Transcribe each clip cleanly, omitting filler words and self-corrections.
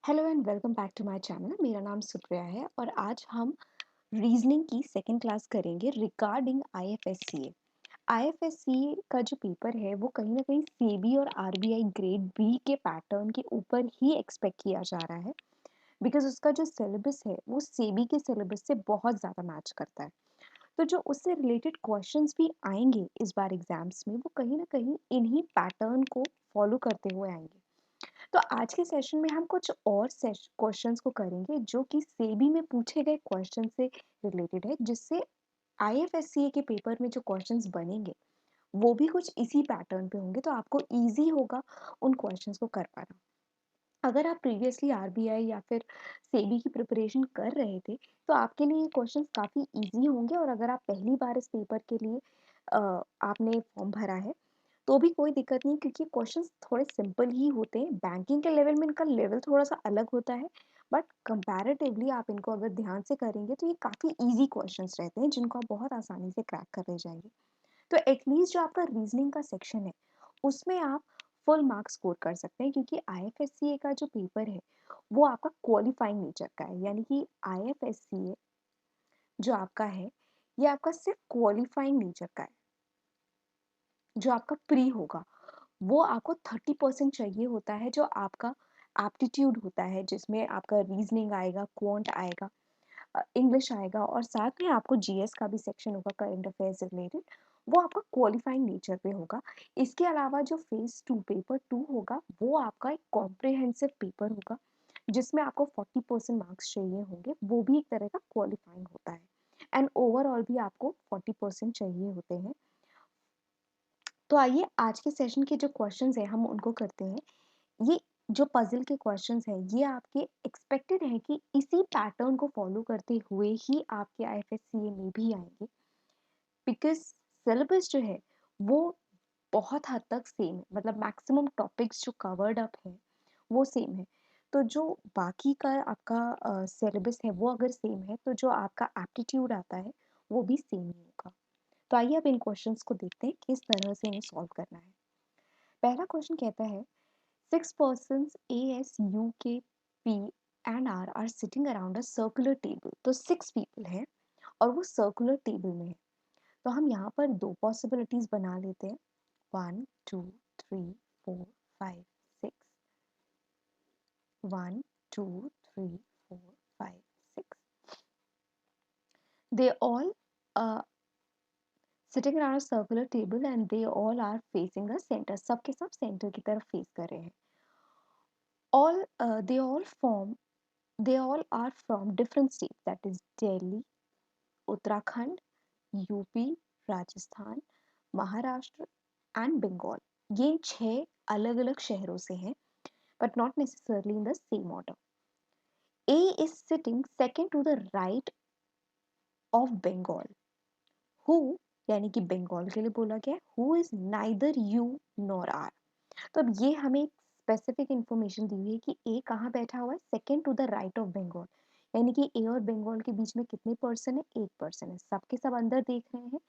Hello and welcome back to my channel. मेरा नाम सुप्रिया है और आज हम रीजनिंग की सेकंड क्लास करेंगे रिगार्डिंग आईएफएससीए। आईएफएससीए का जो पेपर है वो कहीं ना कहीं सेबी और आरबीआई ग्रेड बी के पैटर्न के ऊपर ही एक्सपेक्ट किया जा रहा है, बिकॉज उसका जो सिलेबस है वो सेबी के सिलेबस से बहुत ज़्यादा मैच करता है। तो जो उससे रिलेटेड क्वेश्चंस भी आएंगे इस बार एग्जाम्स में वो कहीं ना कहीं इन्हीं पैटर्न को फॉलो करते हुए आएंगे। तो आज के सेशन में हम कुछ और क्वेश्चंस को करेंगे जो कि सेबी में पूछे गए क्वेश्चन से रिलेटेड है, जिससे आईएफएससीए के पेपर में जो क्वेश्चंस बनेंगे वो भी कुछ इसी पैटर्न पे होंगे, तो आपको इजी होगा उन क्वेश्चंस को कर पाना। अगर आप प्रीवियसली आरबीआई या फिर सेबी की प्रिपरेशन कर रहे थे तो आपके लिए ये क्वेश्चंस काफ़ी इजी होंगे, और अगर आप पहली बार इस पेपर के लिए आपने फॉर्म भरा है तो भी कोई दिक्कत नहीं, क्योंकि क्वेश्चंस थोड़े सिंपल ही होते हैं। बैंकिंग के लेवल में इनका लेवल थोड़ा सा अलग होता है, बट कंपैरेटिवली आप इनको अगर ध्यान से करेंगे तो ये काफ़ी इजी क्वेश्चंस रहते हैं जिनको आप बहुत आसानी से क्रैक कर ले जाएंगे। तो एटलीस्ट जो आपका रीजनिंग का सेक्शन है उसमें आप फुल मार्क्स स्कोर कर सकते हैं, क्योंकि आईएफएससीए का जो पेपर है वो आपका क्वालिफाइंग नेचर का है। यानी कि आईएफएससीए जो आपका है ये आपका सिर्फ क्वालिफाइंग नेचर का है। जो आपका प्री होगा वो आपको 30% चाहिए होता है, जो आपका एप्टीट्यूड होता है जिसमें आपका रीजनिंग आएगा, क्वांट आएगा, इंग्लिश आएगा, और साथ में आपको जीएस का भी सेक्शन होगा करंट अफेयर से रिलेटेड। वो आपका क्वालिफाइंग नेचर पे होगा। इसके अलावा जो फेज टू पेपर टू होगा वो आपका एक कॉम्प्रिहेंसिव पेपर होगा जिसमें आपको 40% मार्क्स चाहिए होंगे, वो भी एक तरह का क्वालिफाइंग होता है। एंड ओवरऑल भी आपको 40% चाहिए होते हैं। तो आइए आज के सेशन के जो क्वेश्चंस हैं हम उनको करते हैं। ये जो पजल के क्वेश्चंस हैं ये आपके एक्सपेक्टेड है कि इसी पैटर्न को फॉलो करते हुए ही आपके आईएफएससीए में भी आएंगे, बिकॉज सिलेबस जो है वो बहुत हद तक सेम है। मतलब मैक्सिमम टॉपिक्स जो कवर्ड अप है वो सेम है। तो जो बाकी का आपका सिलेबस है वो अगर सेम है तो जो आपका एप्टीट्यूड आता है वो भी सेम ही होगा। तो आइए अब इन क्वेश्चंस को देखते हैं किस तरह से इन्हें सॉल्व करना है। पहला क्वेश्चन कहता है, 6 persons A, S, U, K, P and R are sitting around a circular table। तो 6 people हैं और वो सर्कुलर टेबल में है। तो हम यहाँ पर दो पॉसिबिलिटीज बना लेते हैं, 1 2 3 4 5 6, 1 2 3 4 5 6। They all uh, sitting around a circular table and they all are facing the center। सबके सब सेंटर की तरफ फेस कर रहे हैं। all they all form they all are from different states, that is Delhi, Uttarakhand, UP, Rajasthan, Maharashtra and Bengal. ये 6 अलग अलग शहरों से हैं, but not necessarily in the same order. A is sitting second to the right of Bengal. Who, यानी कि बंगाल के लिए बोला गया, who is neither U nor R. तो अब ये हमें स्पेसिफिक इंफॉर्मेशन दी हुई है कि ए कहाँ बैठा हुआ है, second to the right of Bengal. यानी कि ए और बंगाल के बीच में कितने पर्सन है, 1 पर्सन है। सबके सब अंदर देख रहे हैं।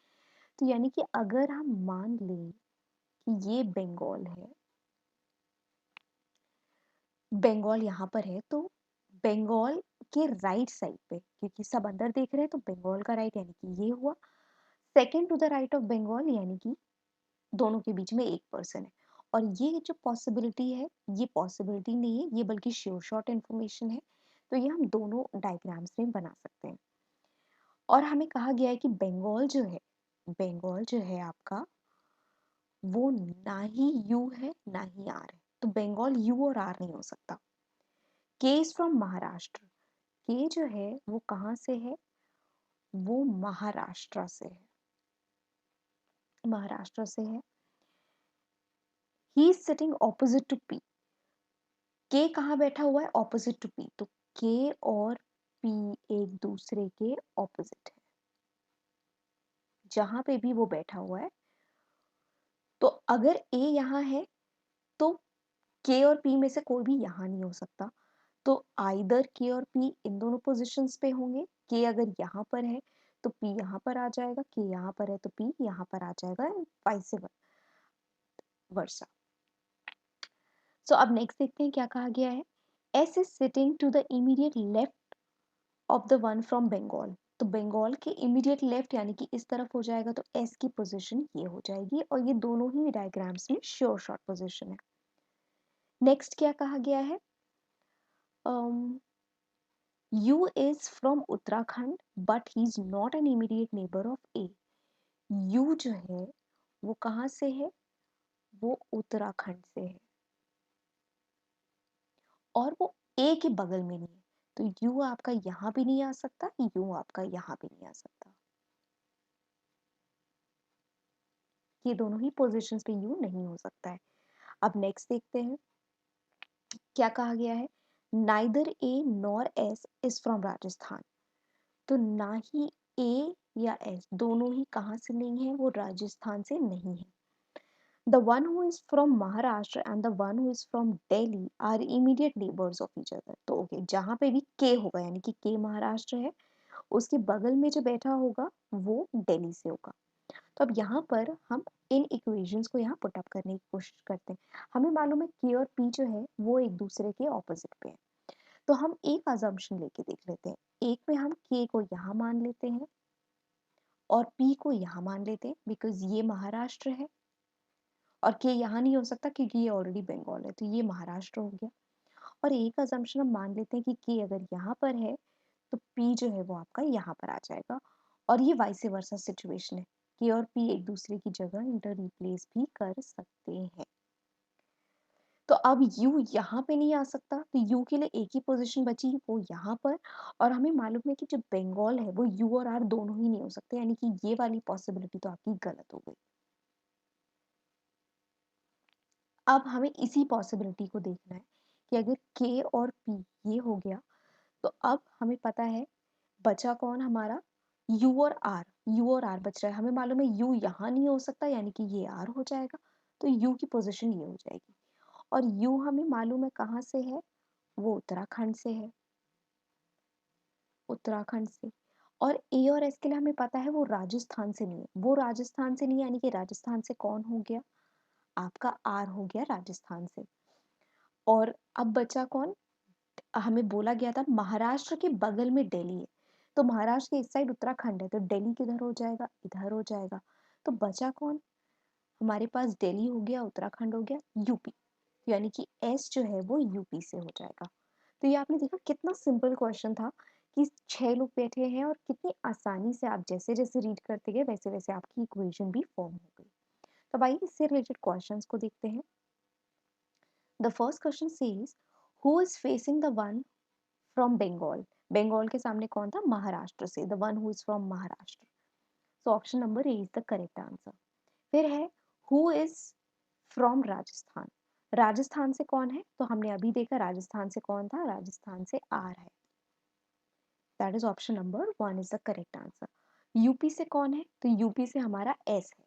तो यानी कि अगर हम मान लें कि ये बंगाल है, बंगाल यहाँ पर है, तो बंगाल के राइट साइड पे, क्योंकि सब अंदर देख रहे हैं तो बंगाल का राइट यानी कि ये हुआ। Second to the right of Bengal यानी कि दोनों के बीच में 1 पर्सन है। और ये जो पॉसिबिलिटी है ये पॉसिबिलिटी नहीं है, ये बल्कि श्योर शॉर्ट इन्फॉर्मेशन है। तो ये हम दोनों डायग्राम्स में बना सकते हैं। और हमें कहा गया है कि बंगाल जो है आपका वो ना ही यू है ना ही आर है। तो बंगाल यू और आर नहीं हो सकता। के इज फ्रॉम महाराष्ट्र। के जो है वो कहाँ से है, वो महाराष्ट्र से है। महाराष्ट्र से है। He is sitting opposite to P. K कहाँ बैठा हुआ है, ऑपोजिट टू पी। तो के और पी एक दूसरे के ऑपोजिट है। जहां पे भी वो बैठा हुआ है, तो अगर ए यहाँ है तो के और पी में से कोई भी यहाँ नहीं हो सकता। तो आइदर के और पी इन दोनों पोजीशंस पे होंगे। के अगर यहाँ पर है तो पी यहाँ पर आ जाएगा, के यहाँ पर है तो पी यहाँ पर आ जाएगा, वाइस वर्सा। सो अब नेक्स्ट देखते हैं क्या कहा गया है। S is sitting to the immediate left of the one from Bengal. तो बंगाल के इमीडिएट लेफ्ट यानी कि इस तरफ हो जाएगा, तो एस की पोजीशन ये हो जाएगी, और ये दोनों ही डायग्राम्स में श्योर शॉर्ट पोजीशन है। नेक्स्ट क्या कहा गया है, you is from Uttarakhand but he is not an immediate neighbour of A. You जो है वो कहाँ से है, वो उत्तराखंड से है, और वो ए के बगल में नहीं है, तो यू आपका यहाँ भी नहीं आ सकता, यू आपका यहाँ भी नहीं आ सकता, ये दोनों ही पोजीशंस पे यू नहीं हो सकता है। अब नेक्स्ट देखते हैं क्या कहा गया है, neither A nor S is from Rajasthan. तो ना ही ए या एस दोनों ही कहाँ से नहीं है, वो राजस्थान से नहीं है। The one who is from Maharashtra and the one who is from Delhi are immediate neighbours of each other. तो ओके, जहाँ पे भी के होगा यानी कि के महाराष्ट्र है, उसके बगल में जो बैठा होगा वो दिल्ली से होगा। तो अब यहाँ पर हम इन इक्वेशंस को यहाँ पुट अप करने की कोशिश करते हैं। हमें मालूम है के और पी जो है वो एक दूसरे के ऑपोजिट पे है, तो हम एक अजम्पशन लेके देख लेते हैं। एक में हम के को यहाँ मान लेते हैं और पी को यहाँ मान लेते हैं, बिकॉज ये महाराष्ट्र है, और के यहाँ नहीं हो सकता क्योंकि ये ऑलरेडी बंगाल है, तो ये महाराष्ट्र हो गया। और एक अजम्पशन हम मान लेते हैं कि के अगर यहाँ पर है तो पी जो है वो आपका यहाँ पर आ जाएगा, और ये वाइस वर्सा सिचुएशन है, के और पी एक दूसरे की जगह इंटर रिप्लेस भी कर सकते हैं। तो अब u यहाँ पे नहीं आ सकता, तो u के लिए एक ही पोजीशन बची, वो यहाँ पर। और हमें मालूम है कि जो बंगाल है वो u और r दोनों ही नहीं हो सकते, यानी कि ये वाली पॉसिबिलिटी तो आपकी गलत हो गई। अब हमें इसी पॉसिबिलिटी को देखना है कि अगर k और p ये हो गया, तो अब हमें पता है बचा कौन हमारा, u और r। u और r बच रहा है, हमें मालूम है u यहाँ नहीं हो सकता, यानी कि ये r हो जाएगा, तो u की पोजीशन ये हो जाएगी। और u हमें मालूम है कहाँ से है, वो उत्तराखंड से है, उत्तराखंड से। और ए और एस के लिए हमें पता है वो राजस्थान से नहीं है, वो राजस्थान से नहीं है, यानी कि राजस्थान से कौन हो गया, आपका आर हो गया राजस्थान से। और अब बचा कौन, हमें बोला गया था महाराष्ट्र के बगल में दिल्ली है, तो महाराष्ट्र के इस साइड उत्तराखंड है, तो दिल्ली किधर हो जाएगा, इधर हो जाएगा। तो बचा कौन, हमारे पास दिल्ली हो गया, उत्तराखंड हो गया, यूपी, यानी कि एस जो है वो यूपी से हो जाएगा। तो ये आपने देखा कितना सिंपल क्वेश्चन था, कि 6 लोग बैठे हैं और कितनी आसानी से आप जैसे जैसे रीड करते गए वैसे वैसे आपकी इक्वेशन भी फॉर्म हो गई। तो अब आइए इससे रिलेटेड क्वेश्चंस को देखते हैं। The first question says, who is facing the one from Bengal. Bengal के सामने कौन था, महाराष्ट्र से, the one who is from Maharashtra. So option number A is the correct answer. फिर है, who is from Rajasthan. Rajasthan से कौन है, तो हमने अभी देखा राजस्थान से कौन था, राजस्थान से आर है, that is option number one is the correct answer. UP से कौन है, तो यूपी से हमारा एस है,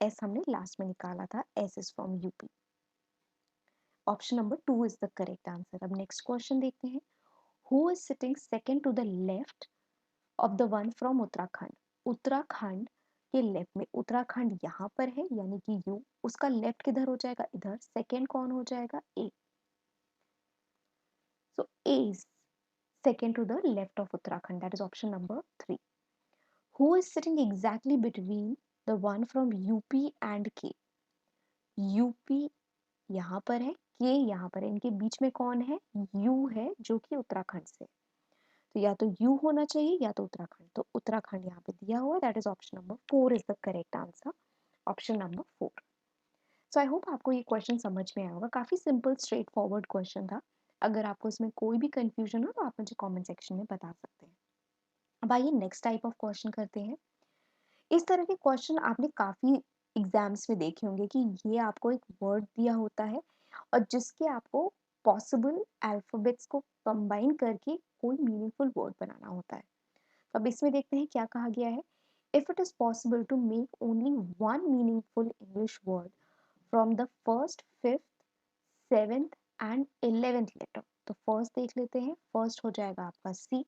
एस हमने लास्ट में निकाला था, S is from UP. Option number two is the correct answer. अब नेक्स्ट क्वेश्चन देखते हैं, who is sitting second to the left of the one from Uttarakhand. Uttarakhand के लेफ्ट में, उत्तराखंड यहाँ पर है यानी कि यू, उसका लेफ्ट किधर हो जाएगा, इधर, सेकंड कौन हो जाएगा, ए। सो ए is second to the left of Uttarakhand, that is option number 3. Who is sitting exactly between the one from UP and K? UP यहाँ पर है, K यहाँ पर है, इनके बीच में कौन है, U है जो कि उत्तराखंड से। तो या तो U होना चाहिए या तो उत्तराखंड, तो उत्तराखंड यहाँ पे दिया हुआ है, that is option number 4 is the correct answer, option number 4। So I hope आपको ये क्वेश्चन समझ में आया होगा, काफी सिंपल स्ट्रेट फॉरवर्ड क्वेश्चन था। अगर आपको इसमें कोई भी कंफ्यूजन हो तो आप मुझे कमेंट सेक्शन में बता सकते हैं। अब आइए नेक्स्ट टाइप ऑफ क्वेश्चन करते हैं। इस तरह के क्वेश्चन आपने काफी एग्जाम्स में देखे होंगे कि ये आपको एक वर्ड दिया होता है और जिसके आपको पॉसिबल अल्फाबेट्स को कंबाइन करके कोई मीनिंगफुल वर्ड बनाना होता है। तो अब इसमें देखते हैं क्या कहा गया है, if it is possible to make only one meaningful English word from the first, fifth, seventh and 11th letter. तो फर्स्ट देख लेते हैं, फर्स्ट हो जाएगा आपका सी,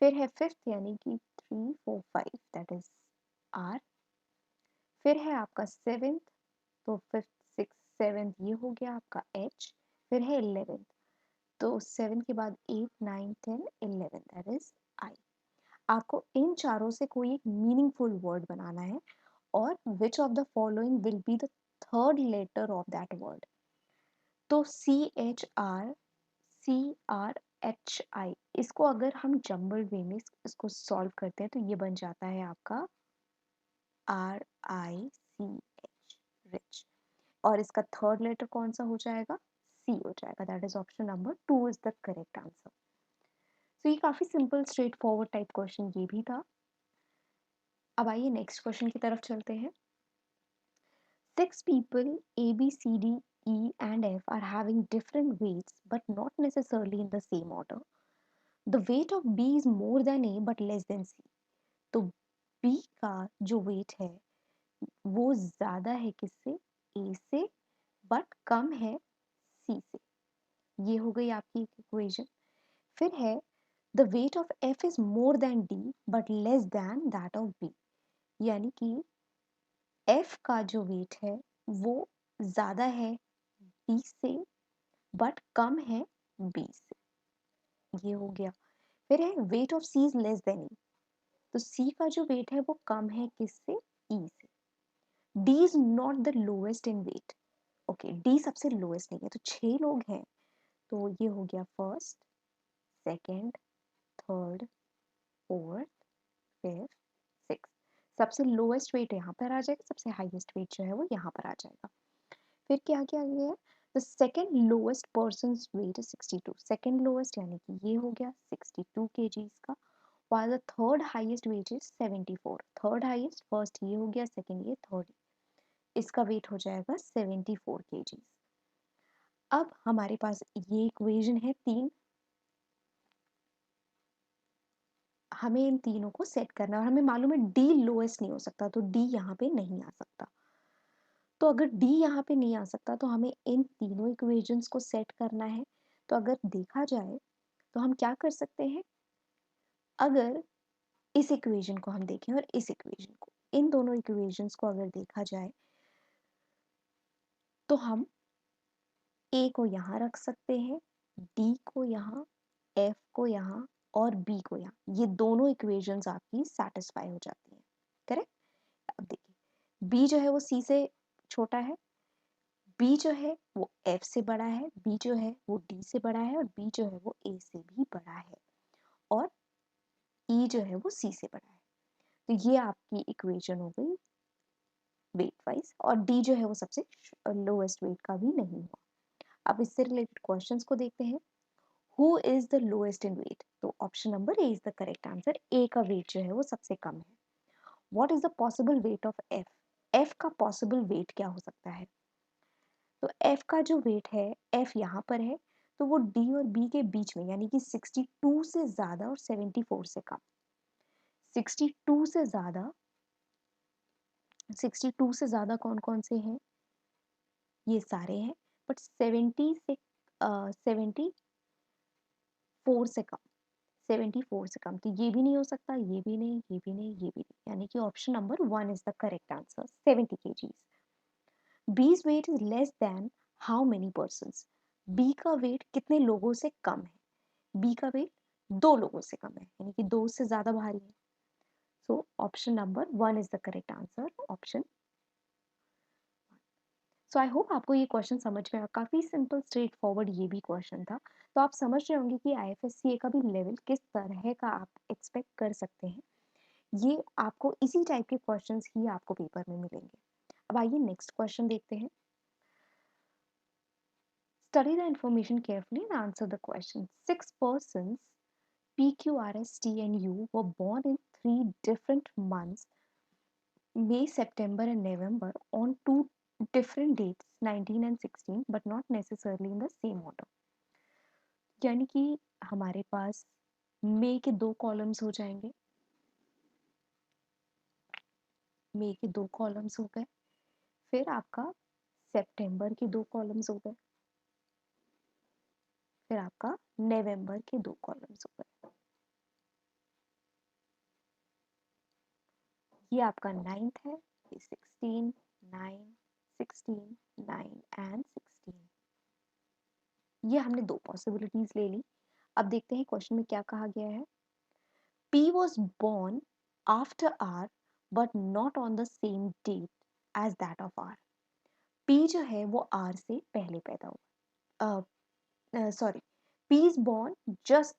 फिर है फिफ्थ यानी कि 3 4 5 दैट इज आर, फिर है आपका सेवेंथ, तो फिफ्थ सिक्स सेवेंथ ये हो गया आपका एच, फिर है 11th, तो 7 के बाद 8, 9, 10, 11 दैट इज आई। आपको इन चारों से कोई एक मीनिंगफुल वर्ड बनाना है और which of the following will be the third letter of that word. तो CHRCRHI, इसको अगर हम जंबल वे में इसको सॉल्व करते हैं तो ये बन जाता है आपका RICH, रिच। और इसका थर्ड लेटर कौन सा हो जाएगा? C हो जाएगा। That is option number 2 is the correct answer. तो ये काफी simple straight forward type question ये भी था। अब आइए नेक्स्ट क्वेश्चन की तरफ चलते हैं। 6 people A, B, C, D, E and F are having different weights but not necessarily in the same order. The weight of B is more than A but less than C. तो B का जो wait है वो ज्यादा है किससे? A से, but कम है C से। ये हो गई आपकी इक्वेशन। फिर है the weight of F is more than D but less than that of B, यानी कि F का जो वेट है वो ज्यादा है D से बट कम है B से। ये हो गया। फिर है weight of C is less then E, तो C का जो वेट है वो कम है किससे? E से। D is not the lowest in weight. Okay, D सबसे लोएस्ट नहीं है, तो 6 लोग हैं, तो ये हो गया first, second, third, fourth, fifth, six. सबसे लोएस्ट वेट यहाँ पर आ जाएगा, सबसे हाईएस्ट वेट जो है वो यहाँ पर आ जाएगा। फिर क्या क्या गया है? The second lowest person weight is 62, second lowest यानी कि ये हो गया 62 kgs का। while the third highest weight is 74, third highest, first ये हो गया, सेकेंड ये, थर्ड, इसका वेट हो जाएगा 74 kgs। अब हमारे पास ये इक्वेशन है 3, हमें इन तीनों को सेट करना है और हमें मालूम है डी लोएस्ट नहीं हो सकता, तो डी यहाँ पे नहीं आ सकता। तो अगर डी यहाँ पे नहीं आ सकता तो हमें इन तीनों इक्वेशंस को सेट करना है। तो अगर देखा जाए तो हम क्या कर सकते हैं? अगर इस इक्वेशन को हम देखें और इस इक्वेशन को, इन दोनों इक्वेशंस को अगर देखा जाए तो हम ए को यहाँ रख सकते हैं, डी को यहाँ, एफ को यहाँ और बी को यहाँ। ये दोनों इक्वेशंस आपकी सेटिस्फाई हो जाती हैं। करेक्ट? अब देखिए, बी जो है वो सी से छोटा है, बी जो है वो एफ से बड़ा है, बी जो है वो डी से बड़ा है और बी जो है वो ए से भी बड़ा है और ई जो है वो सी से बड़ा है। तो ये आपकी इक्वेशन हो गई वेट वाइज, और डी जो है वो सबसे लोएस्ट वेट का भी नहीं हुआ। अब इससे रिलेटेड क्वेश्चंस को देखते हैं। Who is the lowest in weight? तो option number A is the correct answer. A का वेट जो है वो सबसे कम है। What is the possible weight of F? F का पॉसिबल वेट क्या हो सकता है? तो एफ का जो वेट है, एफ यहाँ पर है, तो वो डी और बी के बीच में, यानी कि 62 से ज्यादा और 74 से कम। 62 से ज्यादा, 62 से ज्यादा कौन कौन से हैं? ये सारे हैं, बट 70 से 74 से कम, 74 से कम, तो ये भी नहीं हो सकता, ये भी नहीं, ये भी नहीं, ये भी नहीं, यानी कि option number 1 is the correct answer, 70 kgs। B's weight is less than how many persons? B का वेट कितने लोगों से कम है? बी का वेट 2 लोगों से कम है, यानी कि 2 से ज्यादा भारी है। सो option number 1 is the correct answer, option. So I hope आपको ये क्वेश्चन समझ में आया। काफ़ी सिंपल स्ट्रेट फॉरवर्ड ये भी क्वेश्चन था। तो आप समझ रहे होंगे कि IFSCA का भी लेवल किस तरह का आप एक्सपेक्ट कर सकते हैं। ये आपको इसी टाइप के क्वेश्चंस ही आपको पेपर में मिलेंगे। अब आइए नेक्स्ट क्वेश्चन देखते हैं। Study the information carefully and answer the question. 6 persons P, Q, R, S, T and U were born in 3 different months, May, September and November, on 2 different dates, 19 and 16, but not necessarily in the same order. यानी कि हमारे पास मई के 2 columns हो जाएंगे, मई के 2 columns हो गए। फिर आपका सितंबर के 2 कॉलम्स हो गए। फिर आपका नवंबर के 2 कॉलम्स हो गए। ये आपका 9th है, ये 16, 9, 16, 9 एंड 16। ये हमने दो पॉसिबिलिटीज ले ली। अब देखते हैं क्वेश्चन में क्या कहा गया है। P was born after R but not on the same date as that of R. P जो है वो R से पहले पैदा हुआ, sorry, P is born just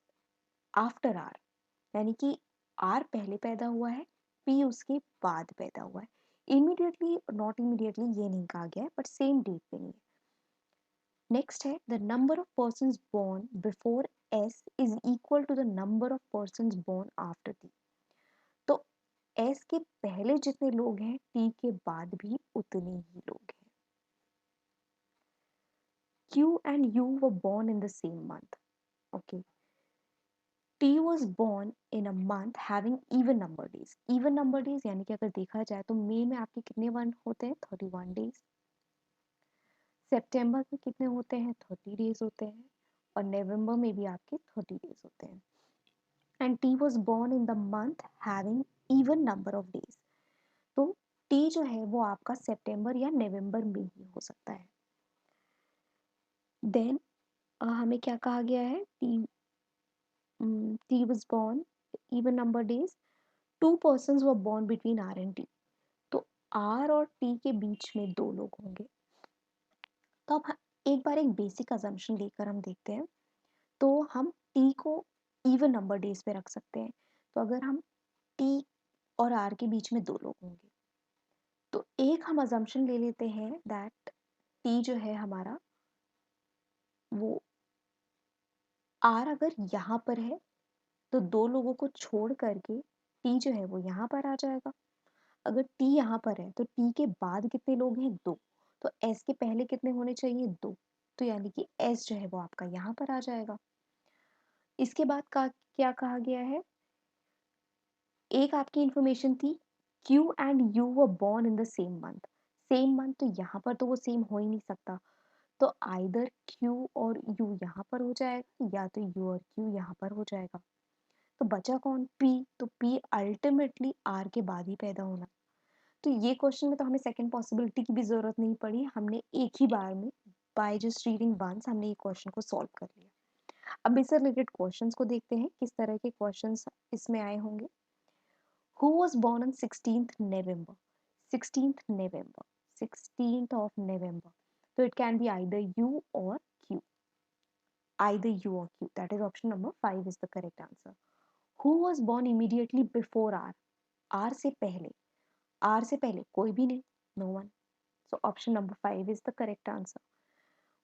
after R, यानी कि R पहले पैदा हुआ है, P उसके बाद पैदा हुआ है। इमीडिएटली नॉट इमीडिएटली ये नहीं कहा गया है, बट सेम डेट पे नहीं है। नेक्स्ट है the number of persons born before S is equal to the number of persons born after T। तो S के पहले जितने लोग हैं T के बाद भी उतने ही लोग हैं। Q and U were born in the same month. Okay. T was born in a month having even number days. Even number days यानी कि अगर देखा जाए तो मई में आपके कितने वन होते हैं? 31 डेज। सितंबर में कितने होते हैं? 30 डेज होते हैं। और नवंबर में भी आपके 30 डेज होते हैं। And T was born in the month having even number of days. तो टी जो है वो आपका सितंबर या नवंबर में ही हो सकता है। देन हमें क्या कहा गया है? T was born even number days. 2 persons were born between R and T. तो R और T के बीच में दो लोग होंगे। तो अब एक बार एक बेसिक अजम्पशन लेकर हम देखते हैं। तो हम T को इवन नंबर डेज पे रख सकते हैं। तो अगर हम T और R के बीच में दो लोग होंगे, तो एक हम अजम्पशन ले लेते हैं दैट T जो है हमारा वो R अगर यहाँ पर है तो दो लोगों को छोड़ करके T जो है वो यहाँ पर आ जाएगा। अगर T यहाँ पर है तो T के बाद कितने लोग हैं? दो। तो S के पहले कितने होने चाहिए? दो। तो यानी कि S जो है वो आपका यहाँ पर आ जाएगा। इसके बाद का क्या कहा गया है? एक आपकी इंफॉर्मेशन थी Q and U were born in the same month. Same month तो यहाँ पर तो वो सेम हो ही नहीं सकता। तो आइदर Q और U यहाँ पर हो जाएगा या तो U और Q यहाँ पर हो जाएगा। तो बचा कौन? P। तो P अल्टीमेटली R के बाद ही पैदा होना। तो ये क्वेश्चन में तो हमें सेकंड पॉसिबिलिटी की भी जरूरत नहीं पड़ी। हमने एक ही बार में बाय जस्ट रीडिंग वंस हमने ये क्वेश्चन को सॉल्व कर लिया। अब इससे रिलेटेड क्वेश्चंस को देखते हैं किस तरह के क्वेश्चंस इसमें आए होंगे। Who was born on 16th November? 16th November, 16th of November. So it can be either U or Q. Either U or Q. That is option number 5 is the correct answer. Who was born immediately before R? R से पहले। R से पहले कोई भी नहीं, no one. So option number 5 is the correct answer.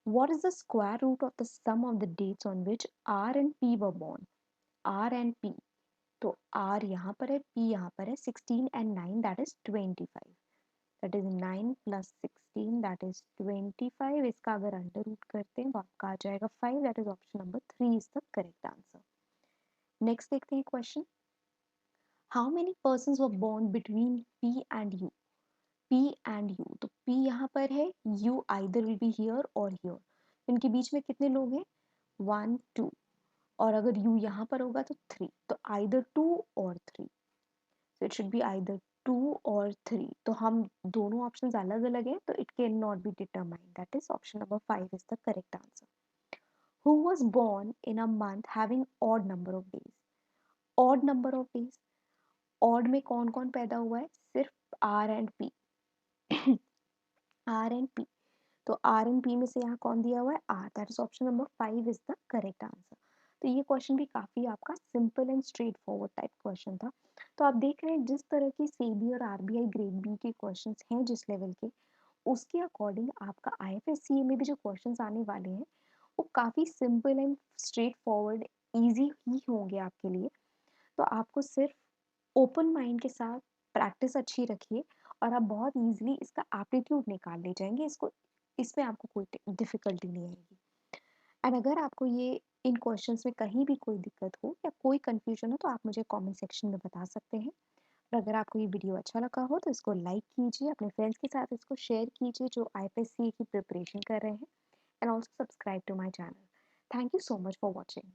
What is the square root of the sum of the dates on which R and P were born? R and P. तो R यहाँ पर है, P यहाँ पर है। 16 and 9 that is 25. That is 9 plus 16 that is 25. इसका अगर under root करते हैं तो आपका आ जाएगा 5. That is option number 3 is the correct answer. Next देखते हैं question. How many persons were born between P and U? P and U. तो P यहाँ पर है, U either will be here or here. इनके बीच में कितने लोग हैं? 1 2। और अगर U यहाँ पर होगा तो 3। तो either 2 or 3. So it should be either 2 or 3. तो हम दोनों ऑप्शंस अलग अलग हैं तो it cannot be determined. That is option number 5 is the correct answer. Who was born in a month having odd number of days? Odd number of days. Odd में कौन कौन पैदा हुआ है? सिर्फ R and P. R and P. तो R and P में से यहाँ कौन दिया हुआ है? R. That is option number 5 is the correct answer. तो ये क्वेश्चन भी काफी आपका simple and straight forward type question था। तो आप देख रहे हैं जिस तरह की सेबी और आरबीआई ग्रेड बी के क्वेश्चंस हैं जिस लेवल के, उसके अकॉर्डिंग आपका आईएफएससीए में भी जो क्वेश्चंस आने वाले हैं वो काफी simple and straightforward easy ही होंगे आपके लिए। तो आपको सिर्फ ओपन माइंड के साथ प्रैक्टिस अच्छी रखिए और आप बहुत इजीली इसका एप्टीट्यूड निकाल ले जाएंगे। इसमें आपको कोई डिफिकल्टी नहीं आएगी। एंड अगर आपको ये इन क्वेश्चंस में कहीं भी कोई दिक्कत हो या कोई कंफ्यूजन हो तो आप मुझे कमेंट सेक्शन में बता सकते हैं। और अगर आपको ये वीडियो अच्छा लगा हो तो इसको लाइक कीजिए, अपने फ्रेंड्स के साथ इसको शेयर कीजिए जो आईपीएससी की प्रिपरेशन कर रहे हैं, and also subscribe to my channel. Thank you so much for watching.